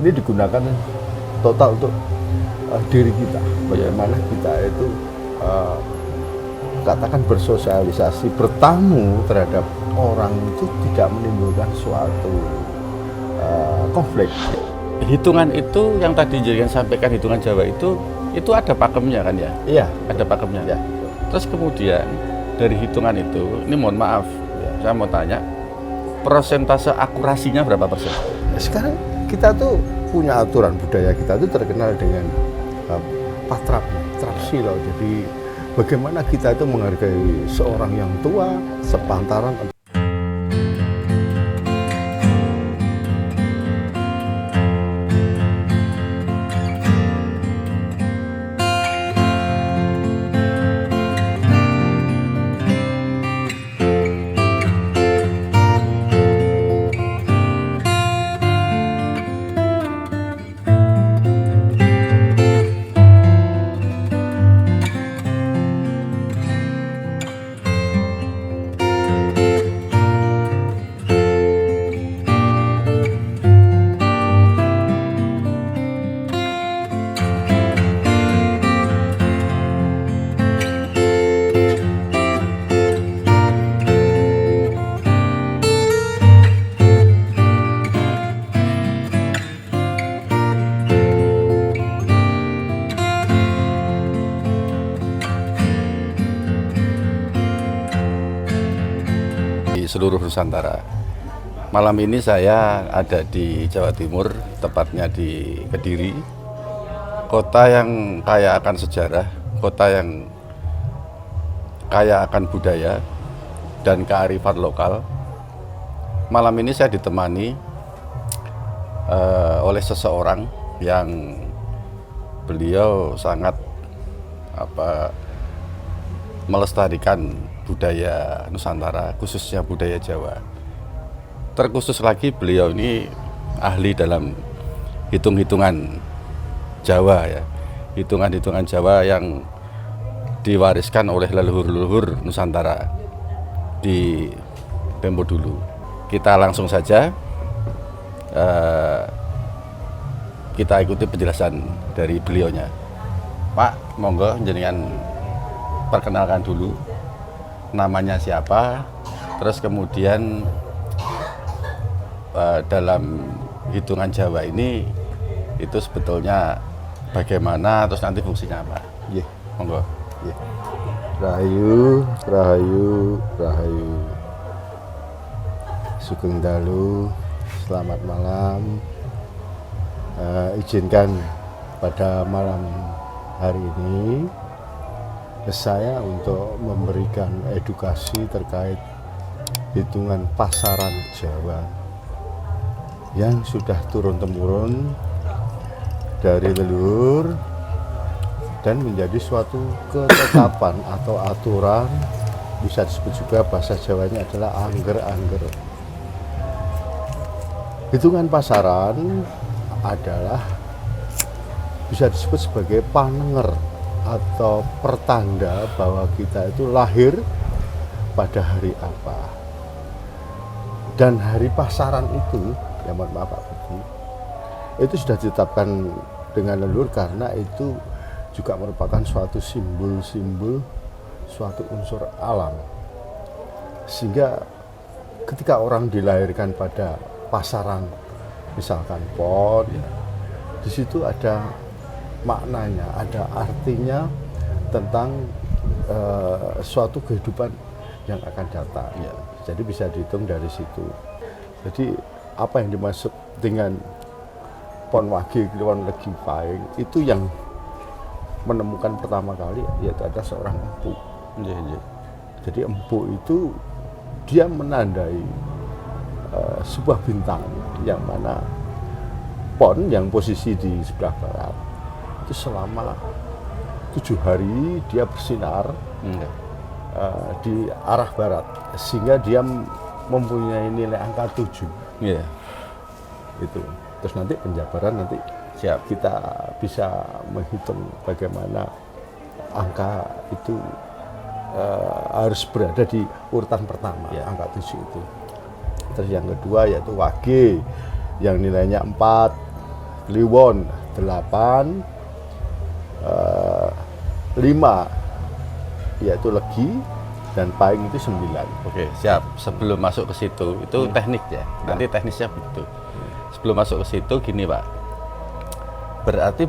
Ini digunakan total untuk diri kita. Bagaimana kita itu katakan bersosialisasi, bertamu terhadap orang itu tidak menimbulkan suatu konflik. Hitungan itu yang tadi Jenengan sampaikan, hitungan Jawa itu ada pakemnya kan ya? Iya. Ada pakemnya. Ya. Terus kemudian dari hitungan itu, ini mohon maaf, saya mau tanya, persentase akurasinya berapa persen? Sekarang kita tuh punya aturan budaya, kita tuh terkenal dengan patrapsilo. Jadi bagaimana kita itu menghargai seorang yang tua, sepantaran. Seluruh Nusantara. Malam ini saya ada di Jawa Timur, tepatnya di Kediri, kota yang kaya akan sejarah, kota yang kaya akan budaya dan kearifan lokal. Malam ini saya ditemani oleh seseorang yang beliau sangat melestarikan budaya Nusantara, khususnya budaya Jawa. Terkhusus lagi beliau ini ahli dalam hitung-hitungan Jawa ya. Hitungan-hitungan Jawa yang diwariskan oleh leluhur-leluhur Nusantara di tempo dulu. Kita langsung saja kita ikuti penjelasan dari beliaunya. Pak, monggo jenengan perkenalkan dulu namanya siapa, terus kemudian dalam hitungan Jawa ini itu sebetulnya bagaimana, terus nanti fungsinya apa? Iya. Monggo. Iya. Rahayu, rahayu, rahayu. Sugeng dalu, selamat malam. Izinkan pada malam hari ini saya untuk memberikan edukasi terkait hitungan pasaran Jawa yang sudah turun-temurun dari leluhur dan menjadi suatu ketetapan atau aturan, bisa disebut juga bahasa Jawanya adalah angger-angger. Hitungan pasaran adalah bisa disebut sebagai panenger atau pertanda bahwa kita itu lahir pada hari apa. Dan hari pasaran itu, ya mohon maaf Pak Budi, itu sudah ditetapkan dengan leluhur karena itu juga merupakan suatu simbol-simbol suatu unsur alam. Sehingga ketika orang dilahirkan pada pasaran, misalkan pon, ya, di situ ada maknanya, ada artinya tentang suatu kehidupan yang akan datang. Ya. Jadi bisa dihitung dari situ. Jadi apa yang dimaksud dengan pon wage kliwon legi paing itu yang menemukan pertama kali yaitu ada seorang empu. Ya, ya. Jadi empu itu dia menandai sebuah bintang yang mana pon yang posisi di sebelah barat itu selama 7 hari dia bersinar di arah barat sehingga dia mempunyai nilai angka 7. Yeah. Itu. Terus nanti penjabaran nanti siap kita bisa menghitung bagaimana angka itu harus berada di urutan pertama, angka 7 itu. Terus yang kedua yaitu wage yang nilainya 4. Kliwon 8, 5 yaitu Legi, dan Pahing itu 9. Oke, siap. Sebelum masuk ke situ, itu teknik ya. Nanti teknisnya begitu. Sebelum masuk ke situ, gini Pak. Berarti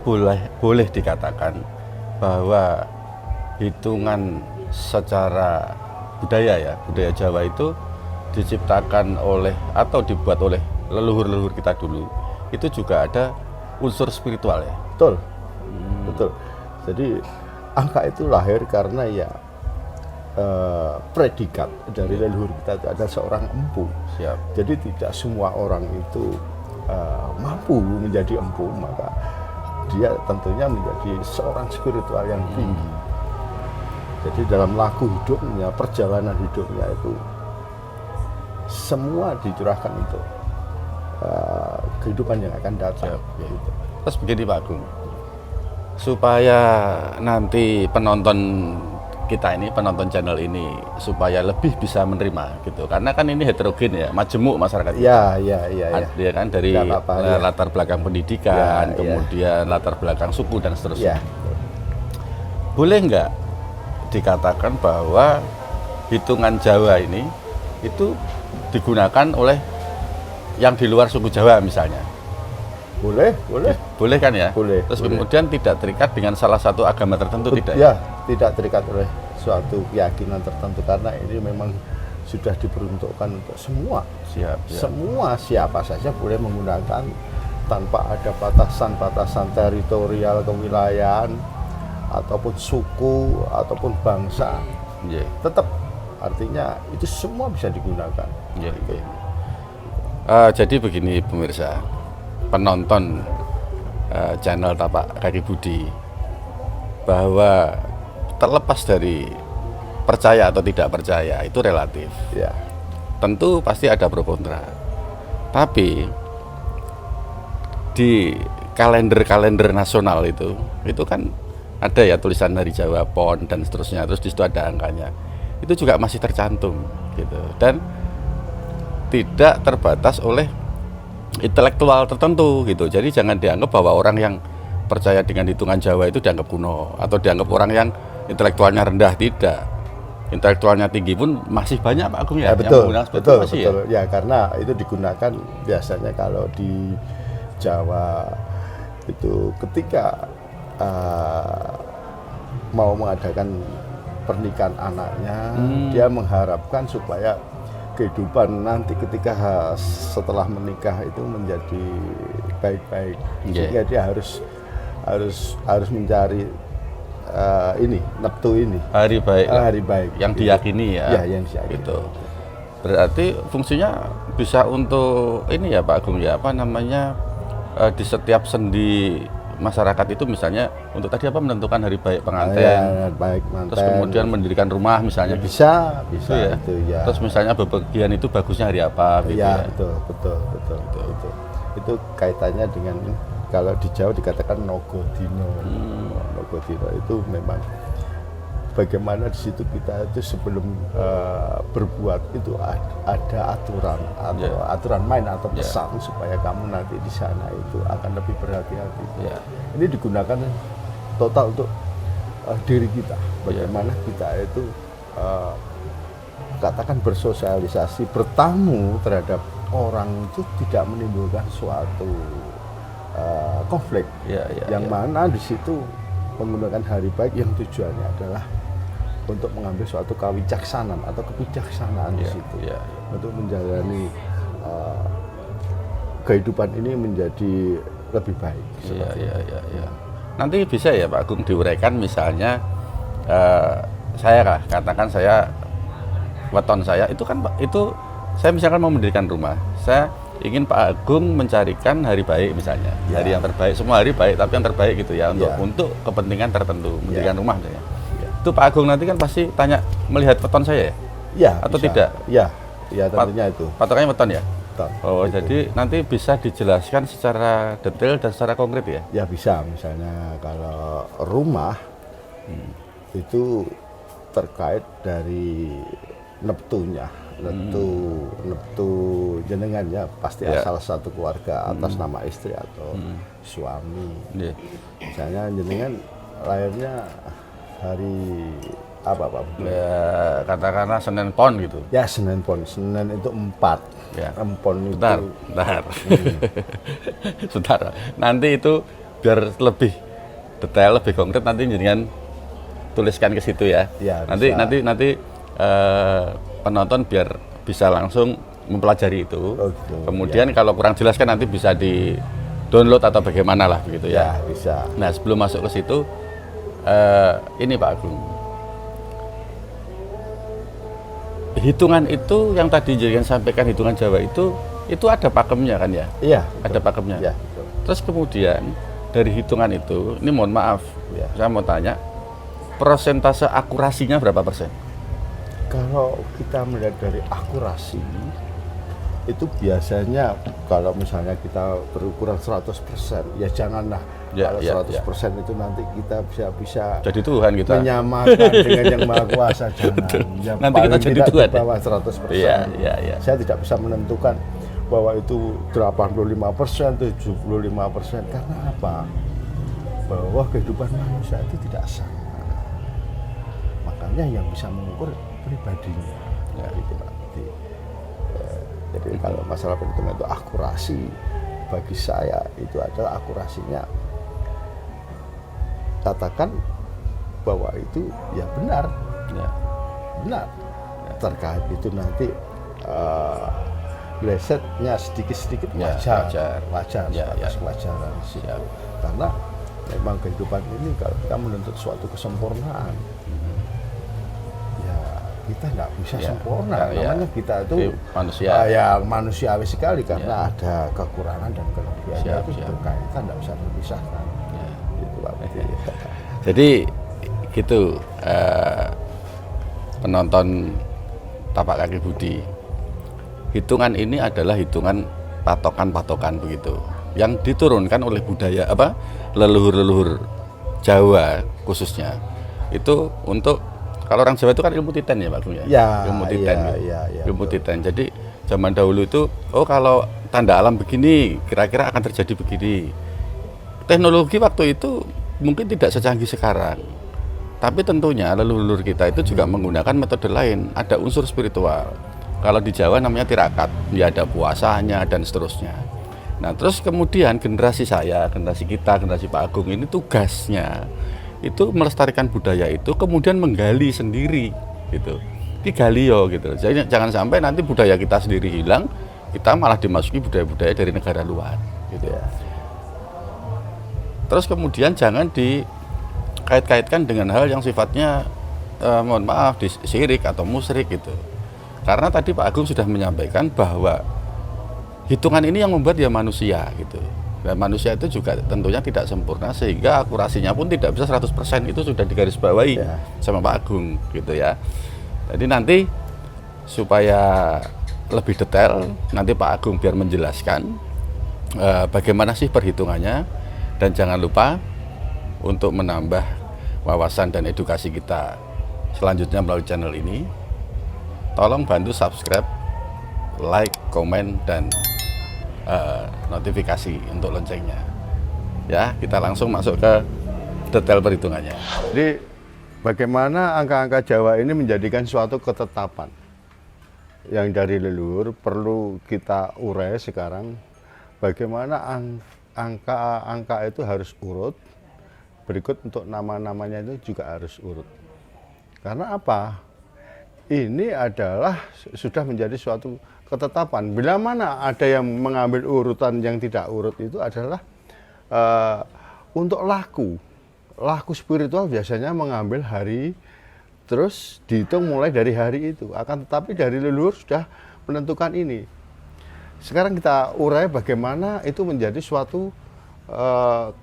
boleh dikatakan bahwa hitungan secara budaya Jawa itu diciptakan oleh atau dibuat oleh leluhur-leluhur kita dulu. Itu juga ada unsur spiritual ya. Betul, betul. Jadi angka itu lahir karena ya predikat dari leluhur kita itu adalah seorang empu. Siap. Jadi tidak semua orang itu mampu menjadi empu, maka dia tentunya menjadi seorang spiritual yang tinggi. Jadi dalam laku hidupnya, perjalanan hidupnya itu semua dicurahkan untuk kehidupan yang akan datang. Gitu. Terus begini Pak Agung, supaya nanti penonton kita ini, penonton channel ini supaya lebih bisa menerima gitu, karena kan ini heterogen ya, majemuk masyarakat kita. Ya kan, dari latar belakang pendidikan, kemudian latar belakang suku dan seterusnya. Boleh nggak dikatakan bahwa hitungan Jawa ini itu digunakan oleh yang di luar suku Jawa misalnya? Boleh kan ya? Boleh. Terus kemudian tidak terikat dengan salah satu agama tertentu, tidak? Ya, tidak terikat oleh suatu keyakinan tertentu, karena ini memang sudah diperuntukkan untuk semua. Siap. Semua siapa saja boleh menggunakan tanpa ada batasan-batasan teritorial, kewilayahan, ataupun suku, ataupun bangsa. Tetap artinya itu semua bisa digunakan. Jadi begini pemirsa, penonton channel Tapak Kaki Budi, bahwa terlepas dari percaya atau tidak percaya itu relatif. Tentu pasti ada pro kontra. Tapi di kalender nasional itu kan ada ya tulisan hari Jawa, PON dan seterusnya, terus di situ ada angkanya. Itu juga masih tercantum gitu, dan tidak terbatas oleh intelektual tertentu gitu. Jadi jangan dianggap bahwa orang yang percaya dengan hitungan Jawa itu dianggap kuno atau dianggap orang yang intelektualnya rendah. Tidak, intelektualnya tinggi pun masih banyak Pak Agung ya, betul, yang betul. ya? Ya, karena itu digunakan biasanya kalau di Jawa itu ketika mau mengadakan pernikahan anaknya, dia mengharapkan supaya kehidupan nanti ketika setelah menikah itu menjadi baik-baik. Sehingga dia harus mencari neptu ini hari baik yang diyakini ya, yang diyakini. Gitu. Berarti fungsinya bisa untuk ini ya Pak Agung ya, apa namanya, di setiap sendi masyarakat itu misalnya untuk tadi menentukan hari baik pengantin, terus kemudian mendirikan rumah misalnya, bisa ya. Itu ya. Terus misalnya bepergian itu bagusnya hari apa gitu ya. Betul. Itu kaitannya dengan kalau di Jawa dikatakan Nogodino. Nogodino itu memang bagaimana di situ kita itu sebelum berbuat itu ada aturan atau aturan main atau pesan supaya kamu nanti di sana itu akan lebih berhati-hati. Ini digunakan total untuk diri kita, bagaimana kita itu katakan bersosialisasi, bertamu terhadap orang itu tidak menimbulkan suatu konflik, yang mana di situ menggunakan hari baik yang tujuannya adalah untuk mengambil suatu kewicaksanaan atau kebijaksanaan di situ, untuk menjalani kehidupan ini menjadi lebih baik. Nanti bisa ya Pak Agung diuraikan, misalnya saya katakan saya weton saya itu kan itu saya misalkan mau mendirikan rumah, saya ingin Pak Agung mencarikan hari baik misalnya, hari yang terbaik, semua hari baik tapi yang terbaik gitu ya, untuk kepentingan tertentu, mendirikan rumah misalnya. Itu Pak Agung nanti kan pasti tanya melihat weton saya ya? Atau bisa. Tidak? Ya tentunya itu. Patokannya weton ya? Weton. Oh, itu. Jadi nanti bisa dijelaskan secara detail dan secara konkret ya? Ya bisa, misalnya kalau rumah itu terkait dari neptunya neptu jenengan ya pasti Ya. asal satu keluarga atas nama istri atau suami. Nggih. Misalnya jenengan lahirnya hari apa Pak? Ya, katakanlah Senin Pon gitu. Ya Senin Pon. Senin itu 4. Ya. Empon itu Bentar. Sebentar. Nanti itu biar lebih detail, lebih konkret nanti jenengan tuliskan ke situ ya. Ya, nanti bisa. nanti penonton biar bisa langsung mempelajari itu. Oh, gitu. Kemudian kalau kurang jelas kan nanti bisa di download atau bagaimana lah begitu ya. ya bisa. Nah sebelum masuk ke situ, ini Pak Agung, hitungan itu yang tadi jenengan sampaikan hitungan Jawa itu ada pakemnya kan ya? Iya. Ada pakemnya. Ya, betul. Terus kemudian dari hitungan itu, ini mohon maaf, Ya. saya mau tanya, persentase akurasinya berapa persen? Kalau kita melihat dari akurasi itu biasanya kalau misalnya kita berukuran 100%, ya janganlah Ya, kalau ya, 100% itu nanti kita bisa Jadi Tuhan kita. menyamakan dengan yang Maha Kuasa, jangan. Ya, Nanti kita paling jadi tidak Tuhan, di bawah 100%. Iya. Saya tidak bisa menentukan bahwa itu 85%, 75%. Karena apa? Bahwa kehidupan manusia itu tidak sama. Makanya yang bisa mengukur pribadinya. Ya. Gitu, Pak. Jadi kalau masalah perhitungan itu akurasi, bagi saya itu adalah akurasinya katakan bahwa itu ya benar, Ya. benar. Terkait itu nanti lesetnya sedikit-sedikit Ya, wajar, Ya, sebatas ya. kewajaran di situ. Ya. Karena memang kehidupan ini kalau kita menuntut suatu kesempurnaan, ya kita nggak bisa Ya, sempurna. ya, ya. Namanya kita itu Jadi manusia. ya manusiawi sekali karena ada kekurangan dan kelebihannya Siap, itu siap. berkaitan, nggak bisa terpisahkan. Ya. Gitu, Pak Budi. Jadi gitu penonton Tapak Kaki Budi. Hitungan ini adalah hitungan patokan-patokan begitu yang diturunkan oleh budaya leluhur-leluhur Jawa khususnya. Itu untuk kalau orang Jawa itu kan ilmu titen ya Pak Gung ya. Ya, Ilmu titen. iya, Ilmu betul. titen. Jadi zaman dahulu itu kalau tanda alam begini kira-kira akan terjadi begini. Teknologi waktu itu mungkin tidak secanggih sekarang. Tapi tentunya leluhur kita itu juga menggunakan metode lain, ada unsur spiritual. Kalau di Jawa namanya tirakat, ya ada puasanya dan seterusnya. Nah, terus kemudian generasi saya, generasi kita, generasi Pak Agung ini tugasnya itu melestarikan budaya itu, kemudian menggali sendiri gitu. Digali gitu. Jadi jangan sampai nanti budaya kita sendiri hilang, kita malah dimasuki budaya-budaya dari negara luar gitu ya. Terus kemudian jangan dikait-kaitkan dengan hal yang sifatnya mohon maaf syirik atau musyrik gitu. Karena tadi Pak Agung sudah menyampaikan bahwa hitungan ini yang membuat ya manusia gitu. Dan manusia itu juga tentunya tidak sempurna sehingga akurasinya pun tidak bisa 100%, itu sudah digarisbawahi Ya. sama Pak Agung gitu ya. Jadi nanti supaya lebih detail nanti Pak Agung biar menjelaskan bagaimana sih perhitungannya, dan jangan lupa untuk menambah wawasan dan edukasi kita selanjutnya melalui channel ini. Tolong bantu subscribe, like, komen, dan notifikasi untuk loncengnya. Ya, kita langsung masuk ke detail perhitungannya. Jadi bagaimana angka-angka Jawa ini menjadikan suatu ketetapan yang dari leluhur perlu kita urai sekarang. Bagaimana angka-angka itu harus urut, berikut untuk nama-namanya itu juga harus urut. Karena apa? Ini adalah sudah menjadi suatu ketetapan. Bila mana ada yang mengambil urutan yang tidak urut itu adalah untuk laku spiritual biasanya mengambil hari terus dihitung mulai dari hari itu. Akan tetapi dari leluhur sudah menentukan ini. Sekarang kita urai bagaimana itu menjadi suatu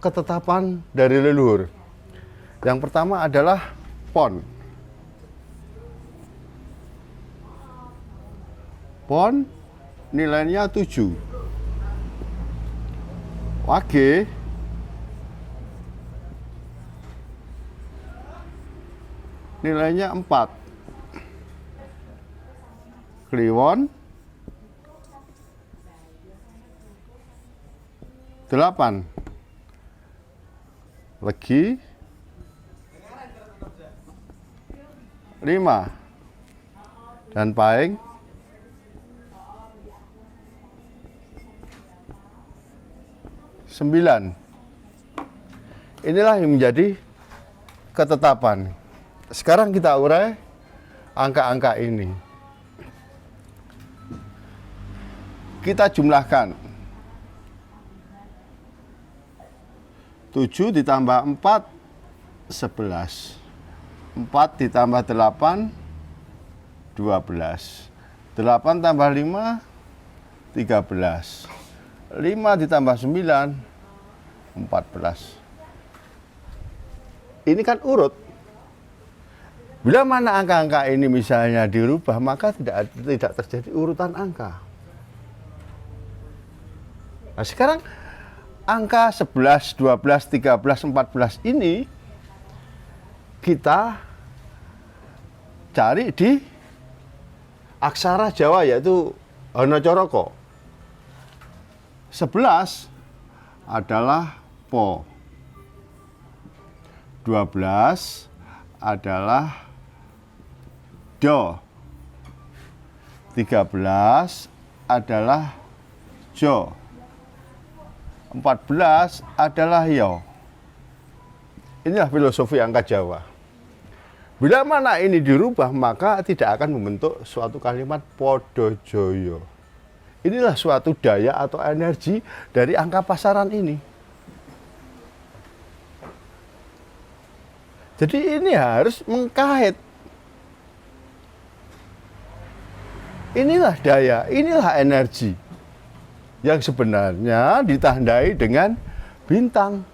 ketetapan dari leluhur. Yang pertama adalah pon. Pon nilainya 7. Wage nilainya 4. Kliwon 8. Legi 5. Dan Pahing 9. Inilah yang menjadi ketetapan. Sekarang kita urai angka-angka ini. Kita jumlahkan. 7 ditambah 4, 11. 4 ditambah 8, 12. 8 tambah 5, 13. 5 ditambah 9, 14. Ini kan urut. Bila mana angka-angka ini misalnya dirubah, maka tidak terjadi urutan angka. Nah, sekarang angka 11, 12, 13, 14 ini kita cari di aksara Jawa, yaitu Hanacaraka. 11 adalah Po. 12 adalah Do. 13 adalah Jo. 14 adalah Yo. Inilah filosofi angka Jawa. Bila mana ini dirubah, maka tidak akan membentuk suatu kalimat Podojoyo. Inilah suatu daya atau energi dari angka pasaran ini. Jadi ini harus mengkait. Inilah daya, inilah energi yang sebenarnya ditandai dengan bintang.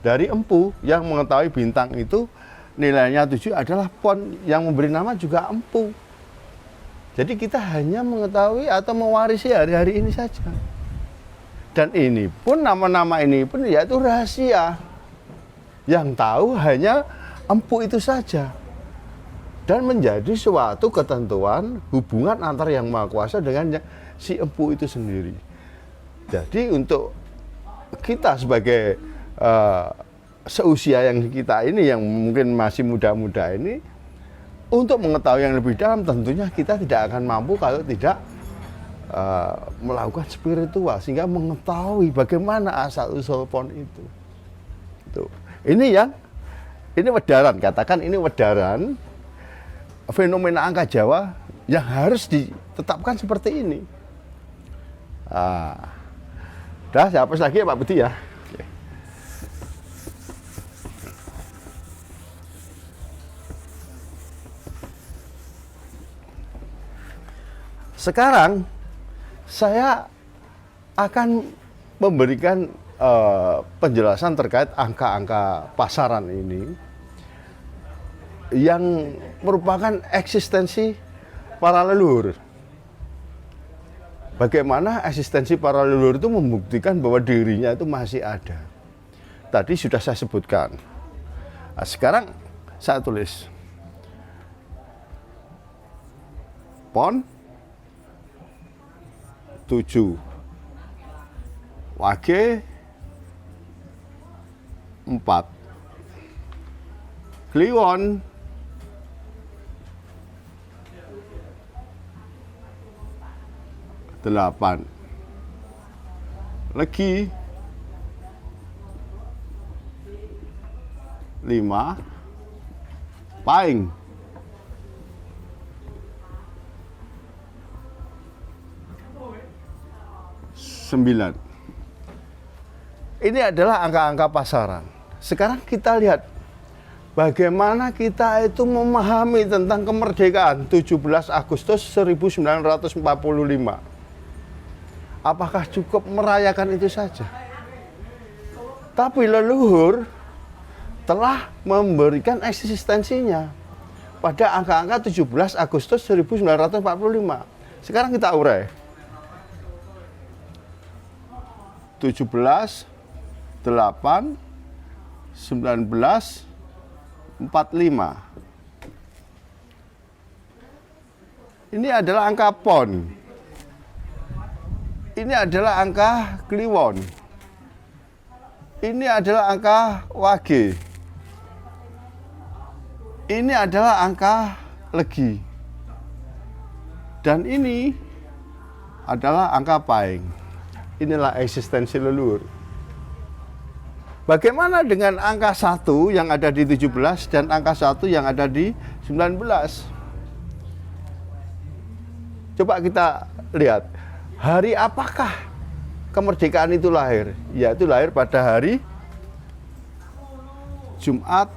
Dari Empu yang mengetahui bintang itu nilainya 7 adalah Pon, yang memberi nama juga Empu. Jadi kita hanya mengetahui atau mewarisi hari-hari ini saja. Dan ini pun, nama-nama ini pun yaitu rahasia. Yang tahu hanya Empu itu saja. Dan menjadi suatu ketentuan hubungan antara Yang Maha Kuasa dengan si Empu itu sendiri. Jadi untuk kita sebagai seusia yang kita ini, yang mungkin masih muda-muda ini, untuk mengetahui yang lebih dalam, tentunya kita tidak akan mampu kalau tidak melakukan spiritual, sehingga mengetahui bagaimana asal-usul Pon itu. Tuh. Ini wedaran, katakan ini wedaran fenomena angka Jawa yang harus ditetapkan seperti ini. Dah, saya hapus lagi ya Pak Budi ya. Oke. Sekarang saya akan memberikan penjelasan terkait angka-angka pasaran ini yang merupakan eksistensi para leluhur. Bagaimana eksistensi para leluhur itu membuktikan bahwa dirinya itu masih ada. Tadi sudah saya sebutkan. Nah, sekarang saya tulis. Pon 7. Wage 4. Kliwon 8. Legi 5. Pahing 9. Ini adalah angka-angka pasaran. Sekarang kita lihat bagaimana kita itu memahami tentang kemerdekaan 17 Agustus 1945. Apakah cukup merayakan itu saja? Tapi leluhur telah memberikan eksistensinya pada angka-angka 17 Agustus 1945. Sekarang kita urai. 17, 8, 19, 45. Ini adalah angka pon. Ini adalah angka kliwon. Ini adalah angka wage. Ini adalah angka legi. Dan ini adalah angka paing. Inilah eksistensi leluhur. Bagaimana dengan angka 1 yang ada di 17 dan angka 1 yang ada di 19? Coba kita lihat, hari apakah kemerdekaan itu lahir? Yaitu lahir pada hari Jumat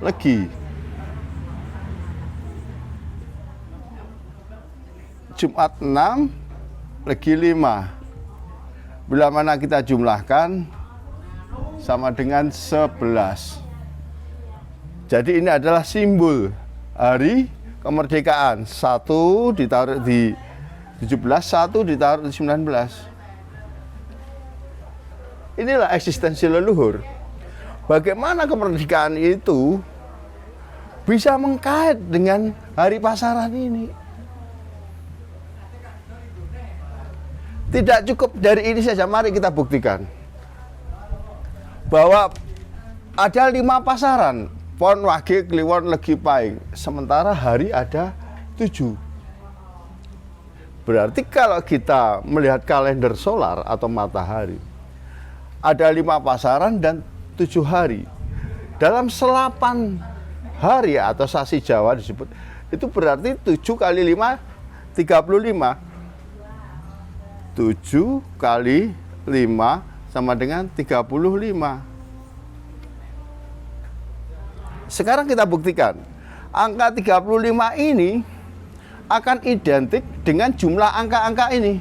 Legi. Jumat 6, Legi 5. Bila mana kita jumlahkan sama dengan 11. Jadi ini adalah simbol hari kemerdekaan. 1 ditaruh di 17, 1 ditaruh di 19. Inilah eksistensi leluhur. Bagaimana kemerdekaan itu bisa mengkait dengan hari pasaran ini? Tidak cukup dari ini saja, mari kita buktikan bahwa ada 5 pasaran, pon, wage, kliwon, legi, paing. Sementara hari ada 7. Berarti kalau kita melihat kalender solar atau matahari, ada 5 pasaran dan 7 hari. Dalam 8 hari atau sasi Jawa disebut, itu berarti 7 kali 5, 35. 7 kali 5 sama dengan 35. Sekarang kita buktikan, angka 35 ini akan identik dengan jumlah angka-angka ini.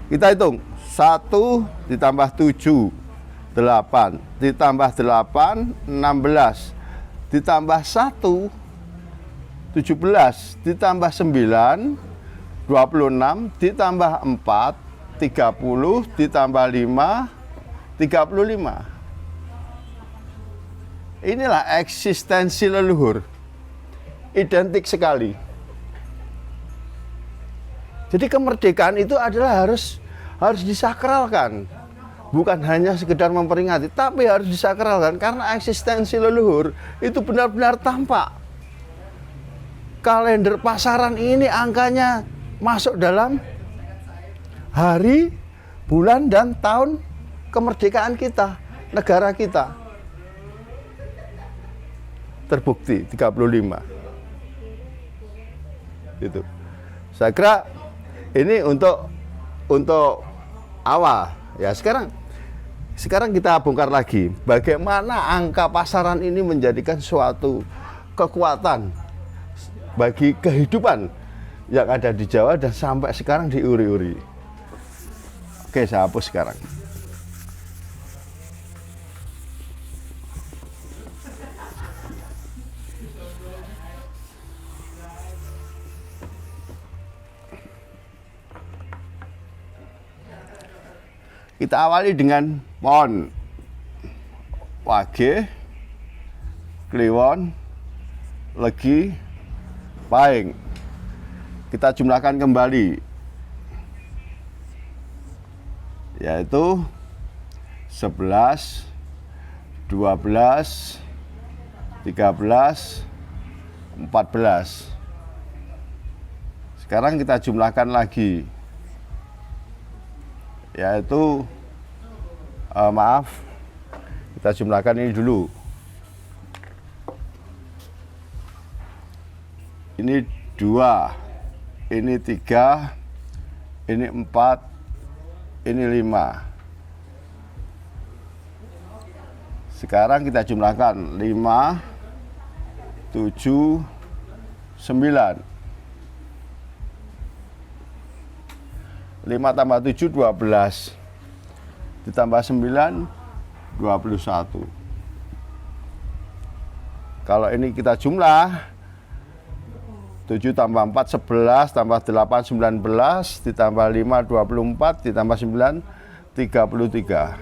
Kita hitung, 1 ditambah 7, 8, ditambah 8, 16, ditambah 1, 17, ditambah 9, 26, ditambah 4, 30, ditambah 5, 35. Inilah eksistensi leluhur. Identik sekali. Jadi kemerdekaan itu adalah harus disakralkan. Bukan hanya sekedar memperingati, tapi harus disakralkan karena eksistensi leluhur itu benar-benar tampak. Kalender pasaran ini angkanya masuk dalam hari, bulan, dan tahun kemerdekaan kita, negara kita. Terbukti 35. Itu. Saya kira ini untuk awal. Ya, sekarang kita bongkar lagi bagaimana angka pasaran ini menjadikan suatu kekuatan bagi kehidupan yang ada di Jawa dan sampai sekarang diuri-uri. Oke, saya hapus sekarang. Kita awali dengan pon, wage, kliwon, legi, paing. Kita jumlahkan kembali, yaitu 11, 12, 13, 14. Sekarang kita jumlahkan lagi, yaitu kita jumlahkan ini dulu. Ini 2. Ini 3, ini 4, ini 5. Sekarang kita jumlahkan 5, 7, 9. 5 tambah 7, 12. Ditambah 9, 21. Kalau ini kita jumlah, 7 tambah 4, 11, tambah 8, 19, ditambah 5, 24, ditambah 9, 33.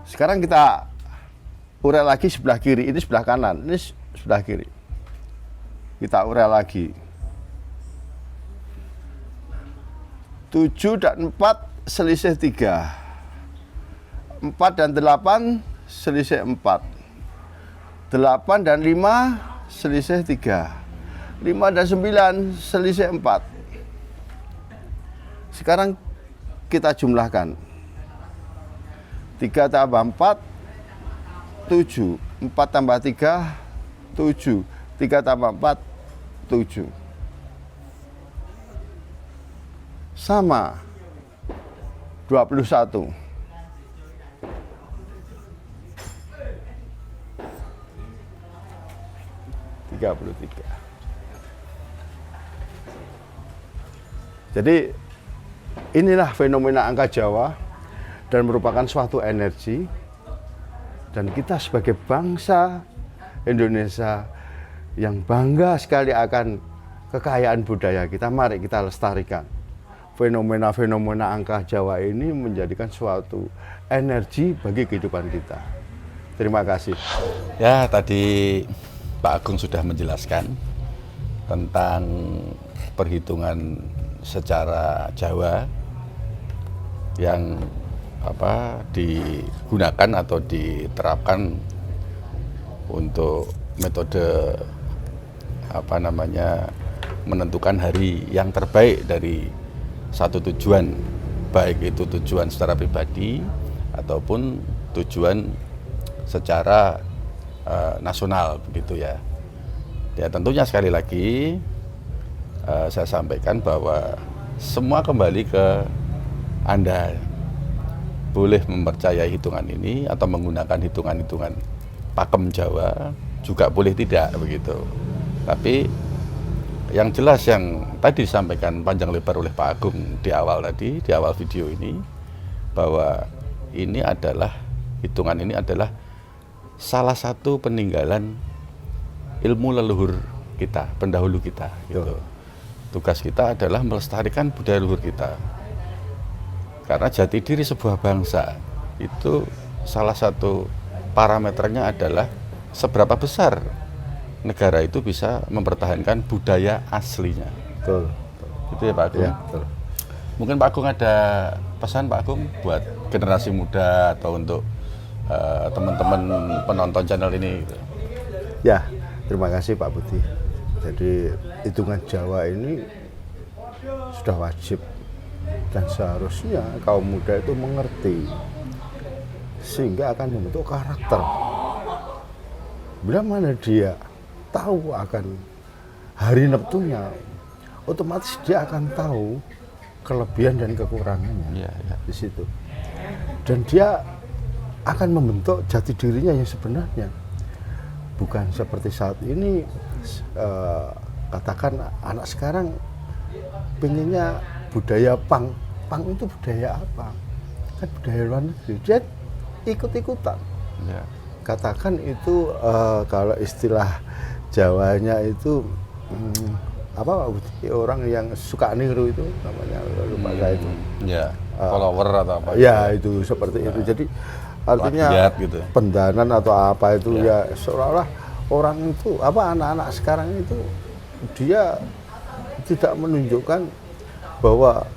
Sekarang kita urel lagi sebelah kiri, ini sebelah kanan, ini sebelah kiri. Kita urel lagi. 7 dan 4 selisih 3. 4 dan 8 selisih 4. 8 dan 5 selisih 3. 5 dan 9 selisih 4. Sekarang kita jumlahkan. 3 tambah 4, 7. 4 tambah 3, 7. 3 tambah 4, 7. Sama. 21. 33. Jadi inilah fenomena angka Jawa dan merupakan suatu energi, dan kita sebagai bangsa Indonesia yang bangga sekali akan kekayaan budaya kita, mari kita lestarikan. Fenomena-fenomena angka Jawa ini menjadikan suatu energi bagi kehidupan kita. Terima kasih. Ya, tadi Pak Agung sudah menjelaskan tentang perhitungan secara Jawa yang digunakan atau diterapkan untuk metode menentukan hari yang terbaik dari satu tujuan, baik itu tujuan secara pribadi ataupun tujuan secara nasional, begitu ya. Ya, tentunya sekali lagi saya sampaikan bahwa semua kembali ke Anda. Boleh mempercayai hitungan ini atau menggunakan hitungan-hitungan pakem Jawa, juga boleh tidak, begitu. Tapi yang jelas yang tadi disampaikan panjang lebar oleh Pak Agung di awal tadi, di awal video ini, bahwa ini adalah, hitungan ini adalah salah satu peninggalan ilmu leluhur kita, pendahulu kita, gitu. Tugas kita adalah melestarikan budaya leluhur kita. Karena jati diri sebuah bangsa itu salah satu parameternya adalah seberapa besar negara itu bisa mempertahankan budaya aslinya. Betul. Itu ya Pak Agung. Ya, betul. Mungkin Pak Agung ada pesan Pak Agung buat generasi muda atau untuk teman-teman penonton channel ini. Ya, terima kasih Pak Budi. Jadi hitungan Jawa ini sudah wajib dan seharusnya kaum muda itu mengerti sehingga akan membentuk karakter. Bila mana dia tahu akan hari Neptunya, otomatis dia akan tahu kelebihan dan kekurangannya di situ. Dan dia akan membentuk jati dirinya yang sebenarnya. Bukan seperti saat ini, katakan anak sekarang pengennya budaya punk. Punk itu budaya apa? Kan budaya luar negeri. Dia ikut-ikutan. Ya. Katakan itu kalau istilah Jawanya itu orang yang suka niru itu namanya, lupa saya itu. Ya, follower atau apa? Ya, itu seperti itu. Jadi artinya gitu. Pendanan atau apa itu ya seolah-olah orang itu anak-anak sekarang itu dia tidak menunjukkan bahwa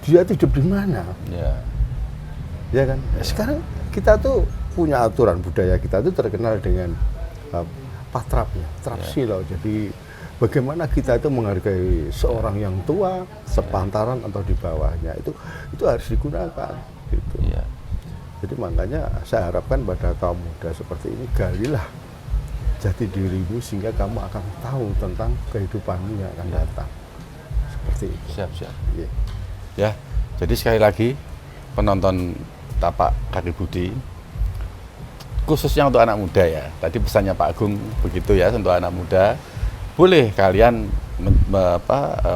dia hidup di mana. Ya kan? Sekarang kita tuh punya aturan budaya, kita tuh terkenal dengan patrapnya, trapsilo. Jadi bagaimana kita itu menghargai seorang yang tua, sepantaran atau di bawahnya, itu harus digunakan gitu. Jadi makanya saya harapkan pada kaum muda seperti ini, galilah jati dirimu sehingga kamu akan tahu tentang kehidupanmu yang akan datang. Seperti itu. Siap. Ya, jadi sekali lagi penonton Tapak Kaki Budi, khususnya untuk anak muda ya. Tadi pesannya Pak Agung begitu ya, untuk anak muda. Boleh kalian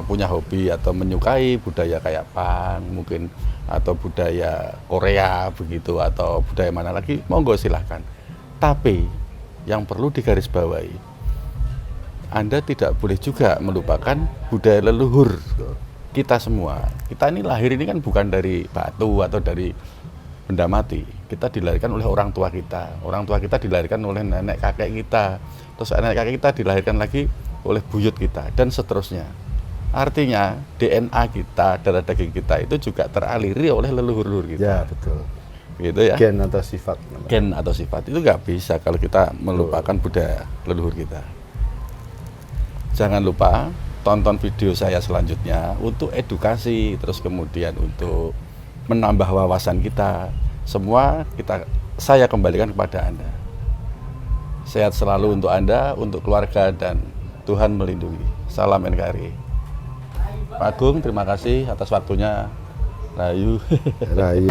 punya hobi atau menyukai budaya kayak punk mungkin, atau budaya Korea begitu, atau budaya mana lagi, monggo silahkan. Tapi yang perlu digarisbawahi, Anda tidak boleh juga melupakan budaya leluhur kita semua. Kita ini lahir ini kan bukan dari batu atau dari benda mati. Kita dilahirkan oleh orang tua kita. Orang tua kita dilahirkan oleh nenek kakek kita. Terus nenek kakek kita dilahirkan lagi oleh buyut kita dan seterusnya. Artinya DNA kita, darah daging kita itu juga teraliri oleh leluhur-leluhur kita. Ya, betul. Gitu ya. Gen atau sifat namanya. Gen atau sifat itu nggak bisa kalau kita melupakan budaya leluhur kita. Jangan lupa tonton video saya selanjutnya untuk edukasi, terus kemudian untuk menambah wawasan kita. Semua saya kembalikan kepada Anda. Sehat selalu untuk Anda, untuk keluarga, dan Tuhan melindungi. Salam NKRI. Pak Agung, terima kasih atas waktunya. Rahayu. Rahayu.